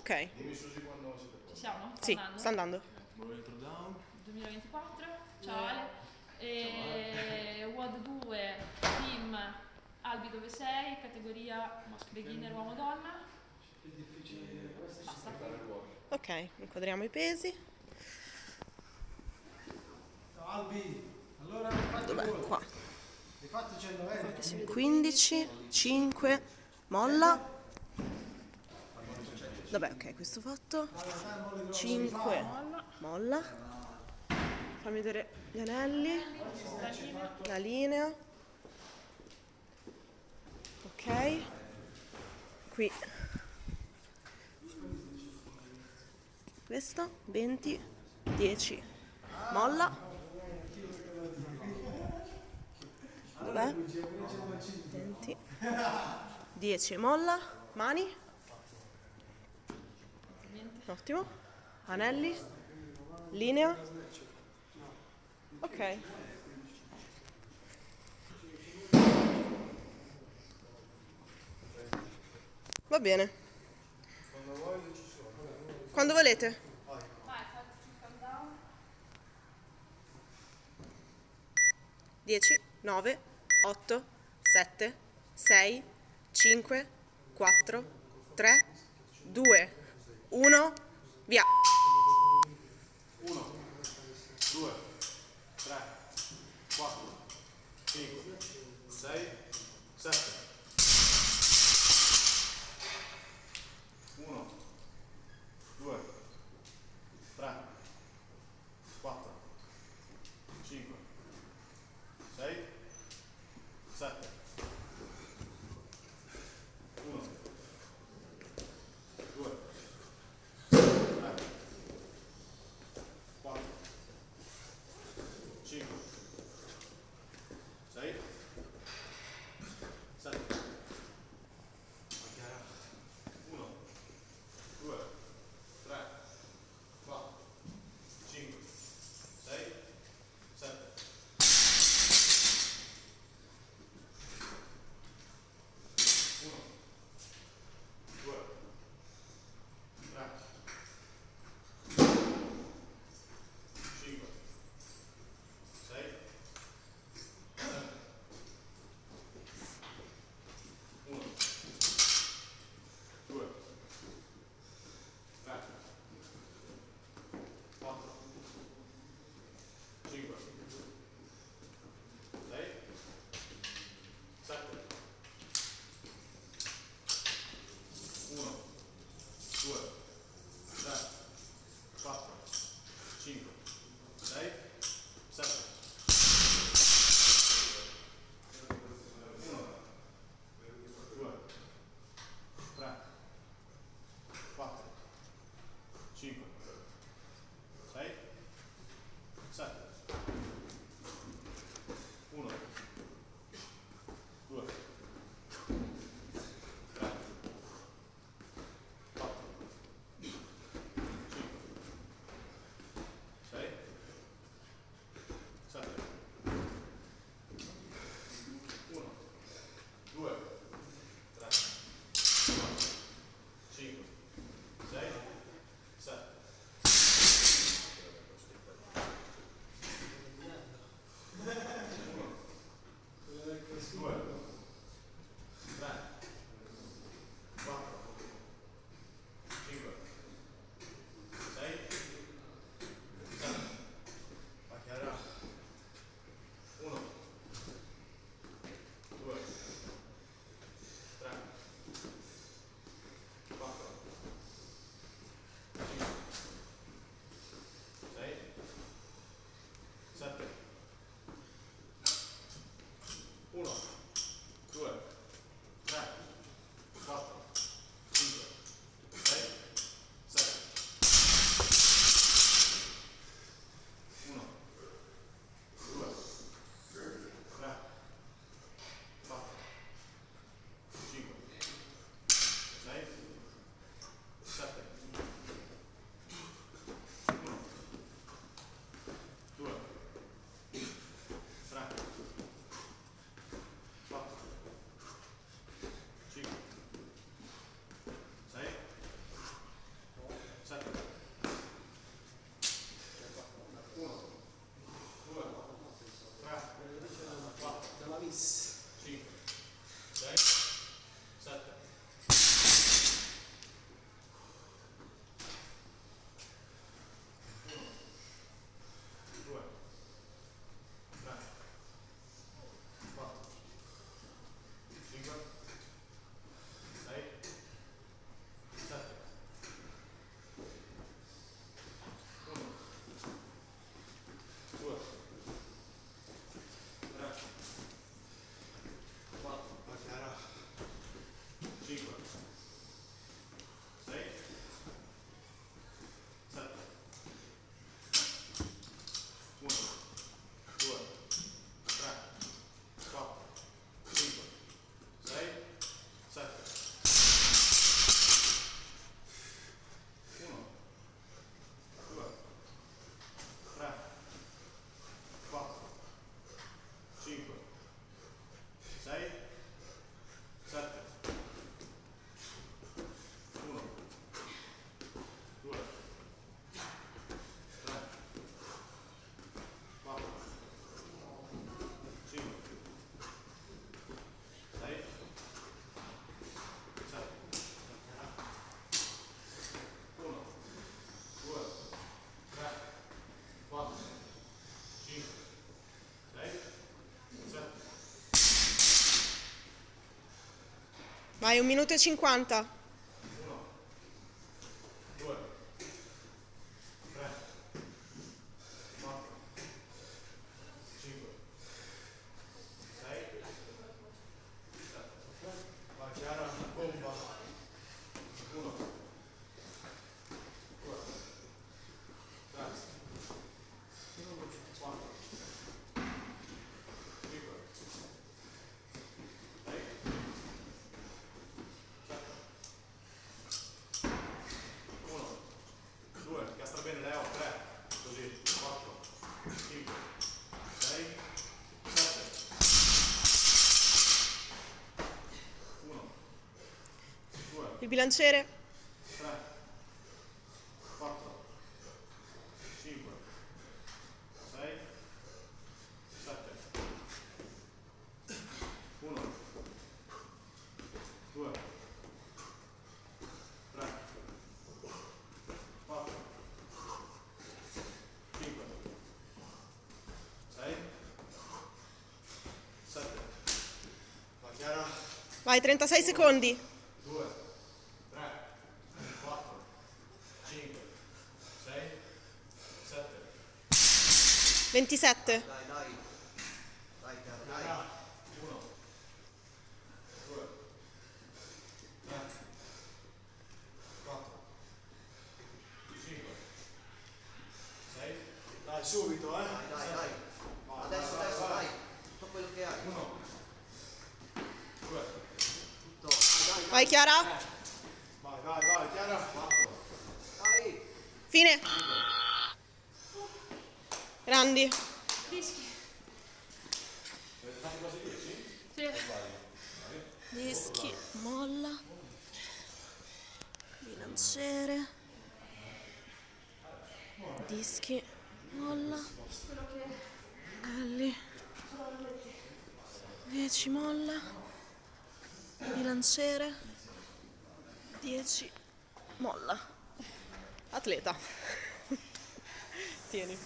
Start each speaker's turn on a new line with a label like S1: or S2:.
S1: Ok,
S2: Dimmi Susi quando siete pronti.
S3: Ci siamo?
S1: sì, sta andando.
S2: Movimento down.
S3: 2024, ciao Ale. WOD 2, team Albi dove sei, categoria beginner uomo-donna.
S2: È difficile
S3: Basta.
S2: fare il wash.
S1: Ok, inquadriamo i pesi.
S4: Ciao Albi, allora fatti
S1: Dov'è?
S4: voi,
S1: Qua.
S4: infatti c'è il 90.
S1: 15, 5, molla. Dov'è? Ok, questo fatto. 5, molla. Fammi vedere gli anelli, la linea. Ok. Qui. Questo, 20, 10. Molla. Dov'è? 20, 10. Molla. Mani. Ottimo. Anelli. Linea. Ok. Va bene. Quando volete.
S3: Vai, facci il countdown.
S1: 10, 9, 8, 7, 6, 5, 4, 3, 2, 1, via.
S2: 1, 2, 3, 4, 5, 6, 7. 1, 2, 3, 4, 5, 6, 7. 1, 2, 3, 4, 5, 6, 7. 1, 2, 3, 4, 5, 6, 7. 1, 2, 3, 5, 6, 7. 1, 2, 3, 4, 5, 6, 7. 1, 2, 3, 4, 5, 6, 7. 1, 2, 3, 4, 5, 6, 7. 1, 2, 3, 4,
S1: Vai, 1 minuto e 50.
S2: 2, 3, 4, 5, 6, 7. Vai Chiara, bomba. 1, 2, 3, 4, 5, 6, 1, 2, castra bene Leo, 3, così, 4, 5, 6, 7, 1, 2,
S1: Il bilanciere.
S2: 3, 4, 5, 6, 7, 1, 2, 3, 4, 5, 6, 7. Va Chiara?
S1: Vai, 36 secondi.
S2: 2, 3, 4, 5, 6, 7.
S1: 27.
S5: Dai, dai. Dai, Chiara, dai.
S2: 1, 2, 3, 4, 5, 6. Dai, subito,
S5: Dai, dai, dai. Adesso, adesso, dai. Tutto quello che hai.
S2: 1, 2,
S5: Tutto. Dai, dai,
S1: Vai, Chiara.
S2: vai, Chiara. 4,
S5: dai.
S1: Fine. Grandi.
S3: Dischi.
S2: fate quasi 10?
S3: Sì.
S1: Dischi, molla. Bilanciere. Dischi, molla. Belli. 10 molla. Bilanciere. 10 molla. Atleta. Tieni.